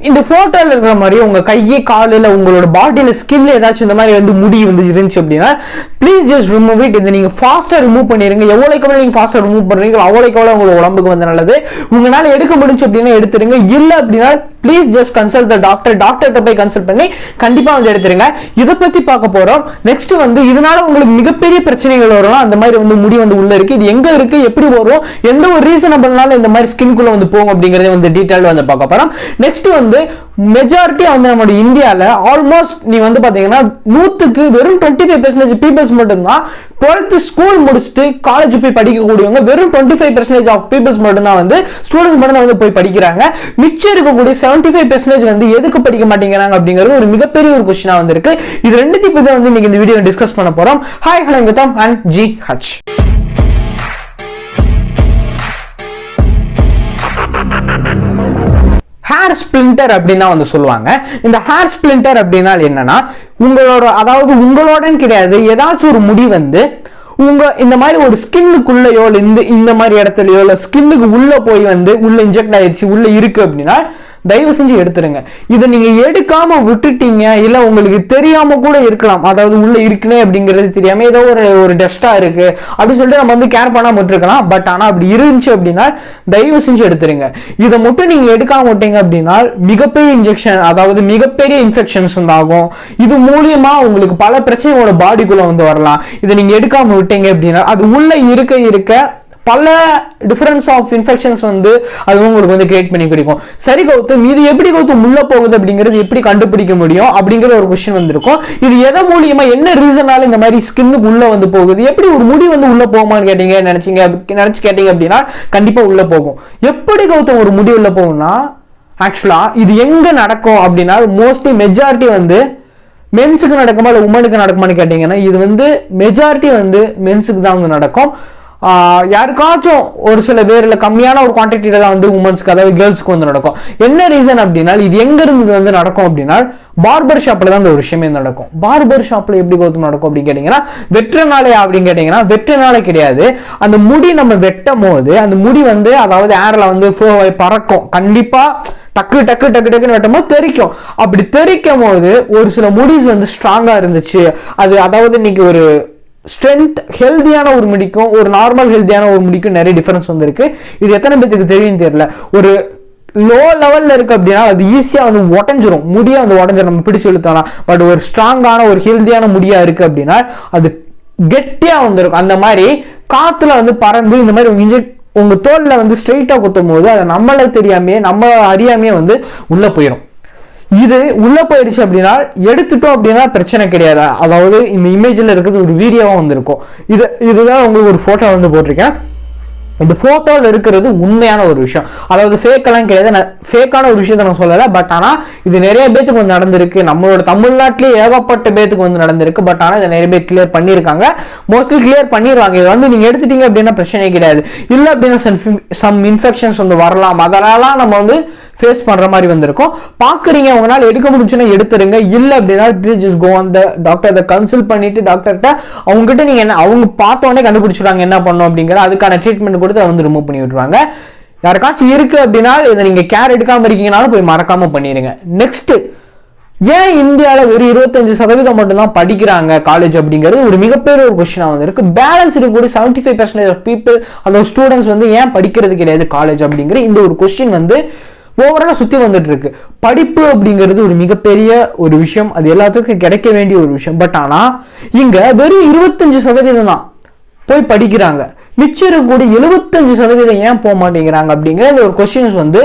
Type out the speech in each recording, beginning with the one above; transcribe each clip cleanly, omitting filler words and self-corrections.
இந்த போட்டோல இருக்கிற மாதிரி உங்க கையை காலில் உங்களோட பாடியில ஸ்கின்ல ஏதாச்சும் இந்த மாதிரி வந்து முடி வந்து இருந்துச்சு அப்படின்னா ப்ளீஸ் ஜஸ்ட் ரிமூவ் இட். இதை நீங்க ஃபாஸ்டா ரிமூவ் பண்ணிருங்க. எவ்வளோக்கு எவ்வளோ நீங்க ஃபாஸ்டா ரிமூவ் பண்றீங்க அவ்வளோக்கு எவ்வளோ உங்களோட உடம்புக்கு வந்து நல்லது. உங்களால எடுக்க முடிஞ்சு அப்படின்னா எடுத்துருங்க. இல்ல அப்படின்னா please just consult the doctor. டாக்டர்கிட்ட போய் கன்சல்ட் பண்ணி கண்டிப்பா வந்து எடுத்துருங்க. இதை பத்தி பார்க்க போறோம். நெக்ஸ்ட் வந்து இதனால உங்களுக்கு மிகப்பெரிய பிரச்சனைகள் வரும். அந்த மாதிரி வந்து முடி வந்து உள்ள இருக்கு, இது எங்க இருக்கு, எப்படி வரும், எந்த ஒரு ரீசனபிள்னால இந்த மாதிரி ஸ்கின்குள்ள வந்து போகும் அப்படிங்கறத வந்து டீடைல் வந்து பார்க்க போறோம். நெக்ஸ்ட் வந்து மெஜாரிட்டி வந்து நம்ம இந்தியால ஆல்மோஸ்ட் நீ வந்து பாத்தீங்கன்னா 100க்கு வெறும் 25% பீப்புள்ஸ் மட்டும்தான் 12th ஸ்கூல் முடிச்சுட்டு காலேஜ் போய் படிக்கக்கூடியவங்க. வெறும் 25% ஆஃப் பீப்புள்ஸ் மட்டும்தான் வந்து ஸ்டூடெண்ட்ஸ் மட்டும் வந்து போய் படிக்கிறாங்க. மிச்சம் இருக்கக்கூடிய 75% வந்து எதுக்கு படிக்க மாட்டேங்கிறாங்க அப்படிங்கிறது ஒரு மிகப்பெரிய ஒரு கொஸ்டினா வந்து இருக்கு. இது ரெண்டுத்தையும் பத்தி வந்து இன்னைக்கு இந்த வீடியோ டிஸ்கஸ் பண்ண போறோம். ஹாய் ஹலோ வித்தம் and G H. Hair splinter அப்படின்னா வந்து சொல்லுவாங்க. இந்த ஹேர் ஸ்பிளிண்டர் அப்படின்னா என்னன்னா உங்களோட அதாவது உங்களோடன்னு கிடையாது, ஏதாச்சும் ஒரு முடி வந்து உங்க இந்த மாதிரி ஒரு ஸ்கின்னுக்குள்ளயோ இந்த மாதிரி இடத்துலயோ இல்ல ஸ்கின்னுக்கு உள்ள போய் வந்து உள்ள இன்ஜெக்ட் ஆயிடுச்சு உள்ள இருக்கு அப்படின்னா தயவு செஞ்சு எடுத்துருங்க. இதை நீங்க எடுக்காம விட்டுட்டீங்க, இல்ல உங்களுக்கு தெரியாம கூட இருக்கலாம், அதாவது உள்ள இருக்குனே அப்படிங்கிறது தெரியாம ஏதோ ஒரு டஸ்டா இருக்கு அப்படின்னு சொல்லிட்டு நம்ம வந்து கேர் பண்ணாம விட்டுருக்கலாம். பட் ஆனா அப்படி இருந்துச்சு அப்படின்னா தயவு செஞ்சு எடுத்துருங்க. இதை மட்டும் நீங்க எடுக்காம விட்டீங்க அப்படின்னா மிகப்பெரிய இன்ஜெக்ஷன், அதாவது மிகப்பெரிய இன்ஃபெக்ஷன்ஸ் வந்து ஆகும். இது மூலியமா உங்களுக்கு பல பிரச்சனைகளோட பாடிக்குள்ள வந்து வரலாம். இதை நீங்க எடுக்காம விட்டீங்க அப்படின்னா அது உள்ள இருக்க பல டிஃபரன்ஸ் ஆஃப் இன்ஃபெக்ஷன்ஸ் வந்து அது உங்களுக்கு வந்து கிரியேட் பண்ணி கிடைக்கும். சரி கௌதம், இது எப்படி கௌதம் உள்ள போகுது அப்படிங்கிறது எப்படி கண்டுபிடிக்க முடியும் அப்படிங்கிற ஒரு கொஸ்டின் வந்திருக்கும். இது எதை மூலியமா என்ன ரீசனால இந்த மாதிரி ஸ்கின்னுக்கு உள்ள வந்து போகுது, எப்படி ஒரு முடி வந்து உள்ள போகுமான்னு நினைச்சு கேட்டீங்க அப்படின்னா கண்டிப்பா உள்ள போகும். எப்படி கௌதம் ஒரு முடி உள்ள போகும்னா ஆக்சுவலா இது எங்க நடக்கும் அப்படின்னா மோஸ்ட்லி மெஜாரிட்டி வந்து மென்ஸுக்கு நடக்குமா இல்லை உமனுக்கு நடக்குமான்னு கேட்டீங்கன்னா இது வந்து மெஜாரிட்டி வந்து மென்ஸுக்கு தான் வந்து நடக்கும். யாருக்காச்சும் ஒரு சில பேர் இல்ல கம்மியான ஒரு குவான்டிட்டியில தான் வந்து உமன்ஸ்க்கு அதாவது கேர்ள்ஸ்க்கு வந்து நடக்கும். என்ன ரீசன் அப்படின்னா இது எங்க இருந்து வந்து நடக்கும் அப்படின்னா பார்பர் ஷாப்ல தான் இந்த ஒரு விஷயமே நடக்கும். பார்பர் ஷாப்ல எப்படி கௌதம் நடக்கும் அப்படின்னு கேட்டீங்கன்னா வெட்டுறனாலே அப்படின்னு கேட்டீங்கன்னா வெட்டுறனாலே கிடையாது. அந்த முடி நம்ம வெட்டும் போது அந்த முடி வந்து அதாவது ஏர்ல வந்து பறக்கும். கண்டிப்பா டக்குன்னு வெட்டும்போது தெரிக்கும். அப்படி தெரிக்கும் போது ஒரு சில முடிஸ் வந்து ஸ்ட்ராங்கா இருந்துச்சு, அது அதாவது இன்னைக்கு ஒரு ஸ்ட்ரென்த் ஹெல்தியான ஒரு முடிக்கும் ஒரு நார்மல் ஹெல்தியான ஒரு முடிக்கும் நிறைய டிஃபரன்ஸ் வந்து இருக்கு. இது எத்தனை பேருக்கு தெரியும் தெரியல. ஒரு லோ லெவல்ல இருக்கு அப்படின்னா அது ஈஸியா வந்து உடஞ்சிரும், முடியா வந்து உடஞ்சிரும் நம்ம பிடிச்சு இழுத்தோம்னா. பட் ஒரு ஸ்ட்ராங்கான ஒரு ஹெல்தியான முடியா இருக்கு அப்படின்னா அது கெட்டியா வந்துருக்கும். அந்த மாதிரி காத்துல வந்து பறந்து இந்த மாதிரி உங்க தோல்ல வந்து ஸ்ட்ரெயிட்டா குத்தும் போது அதை நம்மளே தெரியாமையே நம்ம அறியாமையே வந்து உள்ள போயிடும். இது உள்ள போயிருச்சு அப்படின்னா எடுத்துட்டோம் அப்படின்னா பிரச்சனை கிடையாது. அதாவது இந்த இமேஜ்ல இருக்கிறது ஒரு வீடியோவா வந்திருக்கும். இதுதான் உங்களுக்கு ஒரு போட்டோ வந்து போட்டிருக்கேன். இந்த போட்டோல இருக்கிறது உண்மையான ஒரு விஷயம், அதாவது ஃபேக்கெல்லாம் கிடையாது. ஃபேக்கான ஒரு விஷயத்த நான் சொல்லலை. பட் ஆனா இது நிறைய பேத்துக்கு வந்து நடந்திருக்கு. நம்மளோட தமிழ்நாட்டிலேயே ஏகப்பட்ட பேத்துக்கு வந்து நடந்திருக்கு. பட் ஆனா இதை நிறைய பேர் கிளியர் பண்ணியிருக்காங்க. மோஸ்ட்லி கிளியர் பண்ணிடுவாங்க. இது வந்து நீங்க எடுத்துட்டீங்க அப்படின்னா பிரச்சனை கிடையாது. இல்லை அப்படின்னா சம் இன்ஃபெக்ஷன்ஸ் வந்து வரலாம். அதனால நம்ம வந்து ஃபேஸ் பண்ற மாதிரி வந்திருக்கும். பாக்குறீங்க உங்களால எடுக்க முடிஞ்சுன்னா எடுத்துருங்க. இல்ல அப்படின்னா please just go on the doctor. Consult பண்ணிட்டு டாக்டர்கிட்ட அவங்க கிட்ட நீங்க என்ன அவங்க பார்த்த உடனே கண்டுபிடிச்சிடுவாங்க என்ன பண்ணும் அப்படிங்கிற அதுக்கான ட்ரீட்மெண்ட் கொடுத்து அதை வந்து ரிமூவ் பண்ணி விட்டுருவாங்க. யாருக்காச்சும் இருக்கு அப்படின்னா இதை நீங்க கேர் எடுக்காம இருக்கீங்கனாலும் போய் மறக்காம பண்ணிடுங்க. நெக்ஸ்ட், ஏன் இந்தியாவில் வெறும் 25% மட்டும்தான் படிக்கிறாங்க காலேஜ் அப்படிங்கிறது ஒரு மிகப்பெரிய ஒரு கொஸ்டினா வந்து இருக்கு. பேலன்ஸ் இருக்கக்கூடிய 75% ஆஃப் பீப்புள் அந்த ஸ்டூடெண்ட்ஸ் வந்து ஏன் படிக்கிறது கிடையாது காலேஜ் அப்படிங்கிற இந்த ஒரு கொஸ்டின் வந்து ஓவராலா சுத்தி வந்துட்டு இருக்கு. படிப்பு அப்படிங்கிறது ஒரு மிகப்பெரிய ஒரு விஷயம், அது எல்லாத்துக்கும் கிடைக்க வேண்டிய ஒரு விஷயம். பட் ஆனா இங்க வெறும் 25% தான் போய் படிக்கிறாங்க. மிச்சம் இருக்கக்கூடிய 75% ஏன் போக மாட்டேங்கிறாங்க அப்படிங்கிற ஒரு கொஸ்டின்ஸ் வந்து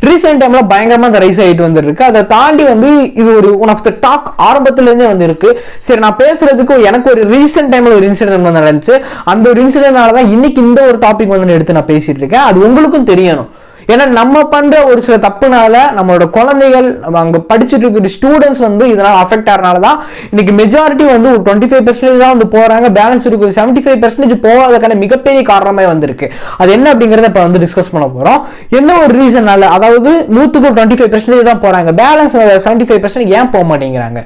ரீசெண்ட் டைம்ல பயங்கரமா ரைஸ் ஆகிட்டு வந்துருக்கு. அதை தாண்டி வந்து இது ஒரு ஒன் ஆஃப் த டாக் ஆரம்பத்துல இருந்தே வந்து இருக்கு. சரி, நான் பேசுறதுக்கு எனக்கு ஒரு ரீசெண்ட் டைம்ல ஒரு இன்சிடென்ட் வந்து நடந்துச்சு. அந்த ஒரு இன்சிடென்ட்னாலதான் இன்னைக்கு இந்த ஒரு டாபிக் வந்து எடுத்து நான் பேசிட்டு இருக்கேன். அது உங்களுக்கும் தெரியணும். ஏன்னா நம்ம பண்ற ஒரு சில தப்புனால நம்மளோட குழந்தைகள் அங்க படிச்சுட்டு இருக்கிற ஸ்டூடெண்ட்ஸ் வந்து இதனால அஃபெக்ட் ஆகிறனாலதான் இன்னைக்கு மெஜாரிட்டி வந்து ஒரு 25% தான் வந்து போறாங்க. பேலன்ஸ் இருக்கிற 75% போகாததுக்கான மிகப்பெரிய காரணமே வந்திருக்கு. அது என்ன அப்படிங்கறத இப்ப வந்து டிஸ்கஸ் பண்ண போறோம். என்ன ஒரு ரீசன்னால, அதாவது 100க்கு 25% தான் போறாங்க, பேலன்ஸ் 75% ஏன் போக மாட்டேங்கிறாங்க?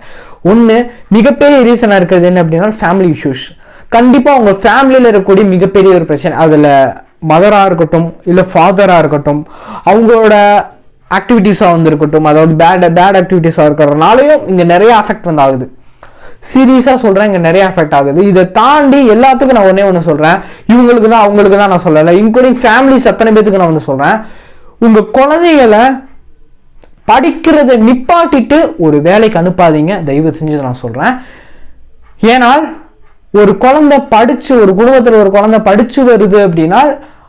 ஒண்ணு மிகப்பெரிய ரீசனா இருக்கிறது என்ன அப்படின்னா ஃபேமிலி இஷ்யூஸ். கண்டிப்பா உங்க ஃபேமிலியில இருக்கக்கூடிய மிகப்பெரிய ஒரு பிரச்சனை, அதுல மதரா இருக்கட்டும் இல்ல ஃபாதரா இருக்கட்டும், அவங்களோட ஆக்டிவிட்டீஸாக வந்து இருக்கட்டும், அதாவது பேட் ஆக்டிவிட்டீஸாக இருக்கிறதுனாலையும் இங்கே நிறைய அஃபெக்ட் வந்து ஆகுது. சீரியஸாக சொல்கிறேன், இங்கே நிறைய அஃபெக்ட் ஆகுது. இதை தாண்டி எல்லாத்துக்கும் நான் ஒன்று சொல்கிறேன், இவங்களுக்கு தான் அவங்களுக்கு தான் நான் சொல்லலை, இன்க்ளூடிங் ஃபேமிலிஸ் அத்தனை பேத்துக்கு நான் வந்து சொல்கிறேன், உங்கள் குழந்தைகளை படிக்கிறத நிப்பாட்டிட்டு ஒரு வேலைக்கு அனுப்பாதீங்க தயவு செஞ்சு நான் சொல்கிறேன். ஏனால் ஒரு குழந்தை படிச்சு, ஒரு குடும்பத்தில் ஒரு குழந்தை படிச்சு வருது அப்படின்னா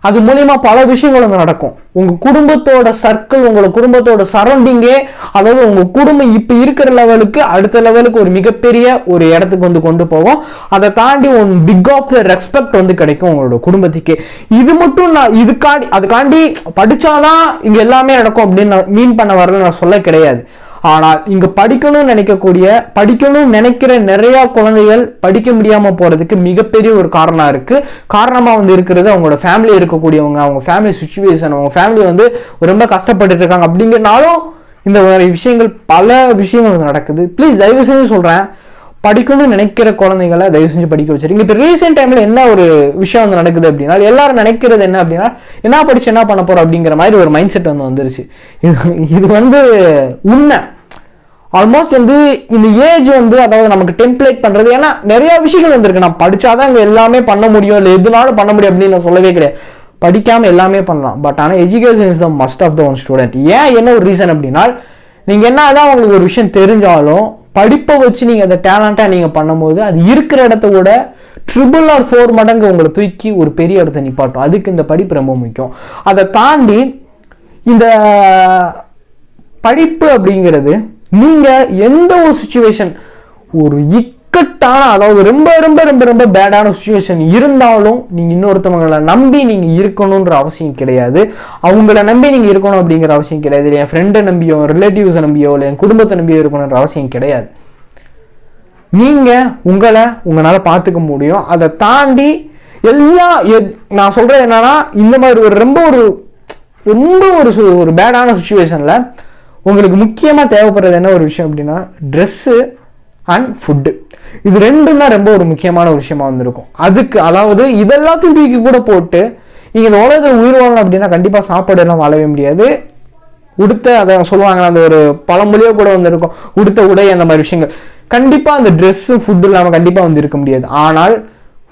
அது மூலியமா பல விஷயங்கள் வந்து நடக்கும். உங்க குடும்பத்தோட சர்க்கிள், உங்களோட குடும்பத்தோட சரௌண்டிங்கே, அதாவது உங்க குடும்பம் இப்ப இருக்கிற லெவலுக்கு அடுத்த லெவலுக்கு ஒரு மிகப்பெரிய ஒரு இடத்துக்கு வந்து கொண்டு போவோம். அதை தாண்டி one peak of the respect வந்து கிடைக்கும் உங்களோட குடும்பத்துக்கே. இது மட்டும் நான் அதுக்காண்டி படிச்சாதான் இங்க எல்லாமே நடக்கும் அப்படின்னு நான் மீன் பண்ண வரல, நான் சொல்ல கிடையாது. ஆனால் இங்க படிக்கணும்னு நினைக்கிற நிறைய குழந்தைகள் படிக்க முடியாம போறதுக்கு மிகப்பெரிய ஒரு காரணமா வந்து இருக்கிறது அவங்களோட ஃபேமிலி இருக்கக்கூடியவங்க, அவங்க ஃபேமிலி சிச்சுவேஷன், அவங்க ஃபேமிலி வந்து ரொம்ப கஷ்டப்பட்டு இருக்காங்க. அப்படிங்கிறனாலும் இந்த விஷயங்கள் பல விஷயங்கள் நடக்குது. ப்ளீஸ் தயவு செஞ்சு சொல்றேன், படிக்கணும்னு நினைக்கிற குழந்தைகளை தயவு செஞ்சு படிக்க வச்சிருக்கீங்க. இப்போ ரீசெண்ட் டைம்ல என்ன ஒரு விஷயம் வந்து நடக்குது அப்படின்னா, எல்லாரும் நினைக்கிறது என்ன அப்படின்னா, என்ன படிச்சு என்ன பண்ண போறோம் அப்படிங்கிற மாதிரி ஒரு மைண்ட் செட் வந்து வந்துருச்சு. இது வந்து உண்மை. ஆல்மோஸ்ட் வந்து இந்த ஏஜ் வந்து, அதாவது நமக்கு டெம்ப்ளேட் பண்றது, ஏன்னா நிறைய விஷயங்கள் வந்திருக்கு. நான் படிச்சாதான் இங்க எல்லாமே பண்ண முடியும், இல்லை எதுனாலும் பண்ண முடியும் அப்படின்னு நான் சொல்லவே கிடையாது. படிக்காம எல்லாமே பண்ணலாம். பட் ஆனால் education is the must of the one student. ஏன் என்ன ஒரு ரீசன் அப்படின்னா, நீங்க என்னதான் உங்களுக்கு ஒரு விஷயம் தெரிஞ்சாலும் படிப்பை வச்சு நீங்க அந்த டேலண்டா நீங்க பண்ணும்போது அது இருக்கிற இடத்த விட 3 or 4 மடங்கு உங்களை தூக்கி ஒரு பெரிய இடத்த நிப்பாட்டும். அதுக்கு இந்த படிப்பு ரொம்ப முக்கியம். அதை தாண்டி இந்த படிப்பு அப்படிங்கிறது, நீங்க எந்த ஒரு சிச்சுவேஷன், ஒரு இக்கட்டான, அதாவது ரொம்ப ரொம்ப ரொம்ப ரொம்ப பேடான சிச்சுவேஷன் இருந்தாலும் நீங்க இன்னொருத்தவங்களை நம்பி நீங்க இருக்கணும்ன்ற அவசியம் கிடையாது. அவங்கள நம்பி நீங்க இருக்கணும் அப்படிங்கிற அவசியம் கிடையாது. என் ஃப்ரெண்டை நம்பியோ, ரிலேட்டிவ்ஸை நம்பியோ, இல்லை என் குடும்பத்தை நம்பியோ இருக்கணும்ன்ற அவசியம் கிடையாது. நீங்க உங்களால பார்த்துக்க முடியும். அதை தாண்டி நான் சொல்றது என்னன்னா, இந்த மாதிரி ஒரு ரொம்ப ஒரு பேடான சிச்சுவேஷன்ல உங்களுக்கு முக்கியமா தேவைப்படுறது என்ன ஒரு விஷயம் அப்படின்னா, ட்ரெஸ்ஸு அண்ட் ஃபுட்டு. இது ரெண்டும் தான் ரொம்ப ஒரு முக்கியமான ஒரு விஷயமா வந்திருக்கும். அதுக்கு அதாவது இதெல்லாத்தையும் தூக்கி கூட போட்டு நீங்க இந்த உலகத்தில் உயிர் வாழணும் அப்படின்னா கண்டிப்பா சாப்பாடு எல்லாம் வாழவே முடியாது. அதை சொல்லுவாங்க, அந்த ஒரு பழமொழியோ கூட வந்திருக்கும், உடுத்த உடை, அந்த மாதிரி விஷயங்கள். கண்டிப்பா அந்த ட்ரெஸ்ஸு ஃபுட்டு இல்லாமல் கண்டிப்பா வந்து இருக்க முடியாது. ஆனால்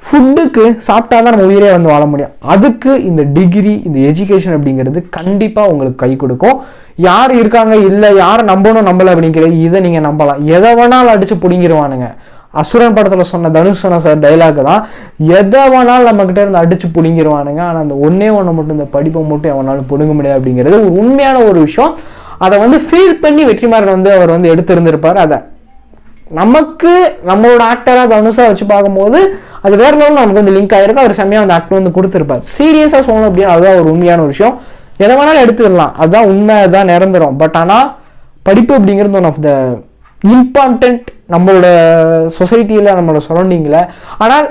ஃபுட்டுக்கு சாப்பிட்டாதான் நம்ம உயிரே வந்து வாழ முடியும். அதுக்கு இந்த டிகிரி, இந்த எஜுகேஷன் அப்படிங்கிறது கண்டிப்பா உங்களுக்கு கை கொடுக்கும். யார் இருக்காங்க இல்லை, யாரை நம்பல அப்படிங்கிறது, இதை நீங்க நம்பலாம். எதை வேணாலும் அடிச்சு பிடிங்கிருவானுங்க. அசுரன் படத்துல சொன்ன தனுஷ் சார் டைலாக் தான், எதை வேணாலும் நம்ம கிட்ட இருந்து அடிச்சு பிடிங்கிருவானுங்க, ஆனா அந்த ஒன்னே மட்டும், இந்த படிப்பை மட்டும் எவனாலும் பிடுங்க முடியாது அப்படிங்கிறது ஒரு உண்மையான ஒரு விஷயம். அதை வந்து ஃபீல் பண்ணி வெற்றிமாறன் வந்து அவர் வந்து எடுத்திருந்திருப்பாரு. அதை நமக்கு நம்மளோட ஆக்டரா தனுஷா வச்சு பார்க்கும்போது அது வேற லெவலில் நமக்கு வந்து லிங்க் ஆயிருக்கு. அவர் செம்மையா அந்த ஆக்டர் வந்து கொடுத்துருப்பார். சீரியஸா சொல்லணும் அப்படின்னா அதுதான் ஒரு உண்மையான ஒரு விஷயம். எதை வேணாலும் எடுத்துக்கலாம், அதுதான் உண்மை, அதுதான் நிரந்தரம். பட் ஆனால் படிப்பு அப்படிங்கிறது ஒன் ஆஃப் த இம்பார்ட்டன்ட் நம்மளோட சொசைட்டியில், நம்மளோட சரௌண்டிங்கில். ஆனால்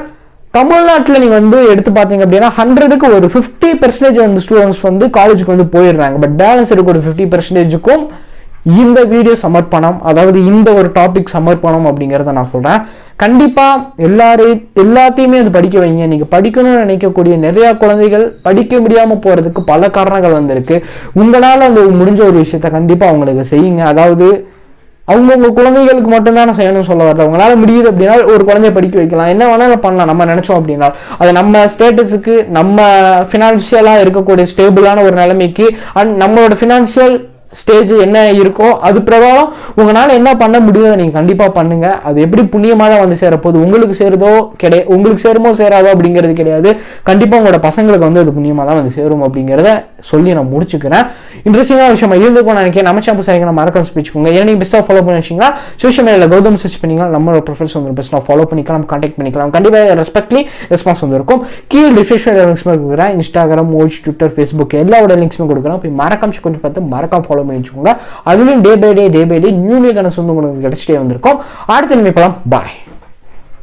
தமிழ்நாட்டில் நீங்கள் வந்து எடுத்து பார்த்தீங்க அப்படின்னா 100க்கு ஒரு 50% வந்து ஸ்டூடெண்ட்ஸ் வந்து காலேஜுக்கு வந்து போயிடுறாங்க. பட் பேலன்ஸ் இருக்க ஒரு 50%க்கும் இந்த வீடியோ சமர்ப்பணம், அதாவது இந்த ஒரு டாபிக் சமர்ப்பணம் அப்படிங்கிறத நான் சொல்றேன். கண்டிப்பா எல்லாத்தையுமே அது படிக்க வைங்க. நீங்க படிக்கணும்னு நினைக்கக்கூடிய நிறைய குழந்தைகள் படிக்க முடியாம போறதுக்கு பல காரணங்கள் வந்திருக்கு. உங்களால அந்த முடிஞ்ச ஒரு விஷயத்த கண்டிப்பா அவங்களுக்கு செய்யுங்க. அதாவது அவங்கவுங்க குழந்தைகளுக்கு மட்டும்தான் நான் செய்யணும்னு சொல்ல வரல. உங்களால முடியுது அப்படின்னா ஒரு குழந்தைய படிக்க வைக்கலாம், என்ன வேணாலும் பண்ணலாம். நம்ம நினைச்சோம் அப்படின்னா அது நம்ம ஸ்டேட்டஸுக்கு, நம்ம ஃபினான்ஷியலா இருக்கக்கூடிய ஸ்டேபிளான ஒரு நிலைமைக்கு அண்ட் நம்மளோட ஃபினான்ஷியல் ஸ்டேஜ் என்ன இருக்கோ அது பிரகாரம் உங்களால என்ன பண்ண முடியும் நீங்க கண்டிப்பா பண்ணுங்க. அது எப்படி புண்ணியமாக தான் வந்து சேரப்போகுது, உங்களுக்கு சேருமோ சேராதோ அப்படிங்கிறது கிடையாது. கண்டிப்பா உங்களோட பசங்களுக்கு வந்து அது புண்ணியமாக தான் வந்து சேரும் அப்படிங்கிறத சொல்லி நான் முடிச்சுக்கிறேன். இன்ட்ரெஸ்டிங்கான விஷயமா இருந்துக்கும் நினைக்கிறேன். நம்ம சேனல் சரிங்க மறக்காம ஸ்பீச்சுக்கோங்க. ஏன்னா நீங்க பெஸ்ட்டாக ஃபாலோ பண்ணி வச்சிங்கன்னா சோஷியல் மீடியாவில் கௌதம் சர்ச் பண்ணிக்கலாம், நம்மளோட ப்ரொஃபைல்ஸ் வந்து பெஸ்ட்டாக ஃபாலோ பண்ணிக்கலாம், கான்டாக்ட் பண்ணிக்கலாம். கண்டிப்பாக ரெஸ்பெக்ட்லி ரெஸ்பான்ஸ் வந்து இருக்கும். கீழே டிஸ்கிரிப்ஷன் லிங்க்ஸ்மே கொடுக்குறேன். இன்ஸ்டாகிராம், மோஜ், ட்விட்டர், ஃபேஸ்புக் எல்லாவோட லிங்க்ஸ்மே கொடுக்குறேன். போய் மறக்காம கொஞ்சம் பார்த்து மறக்காம ஃபாலோ பண்ணி வச்சுக்கோங்க. அதுலயும் day by day new connection வந்து உங்களுக்கு கிடைச்சிட்டே வந்திருக்கும். அடுத்த நிமிடம் பாய்.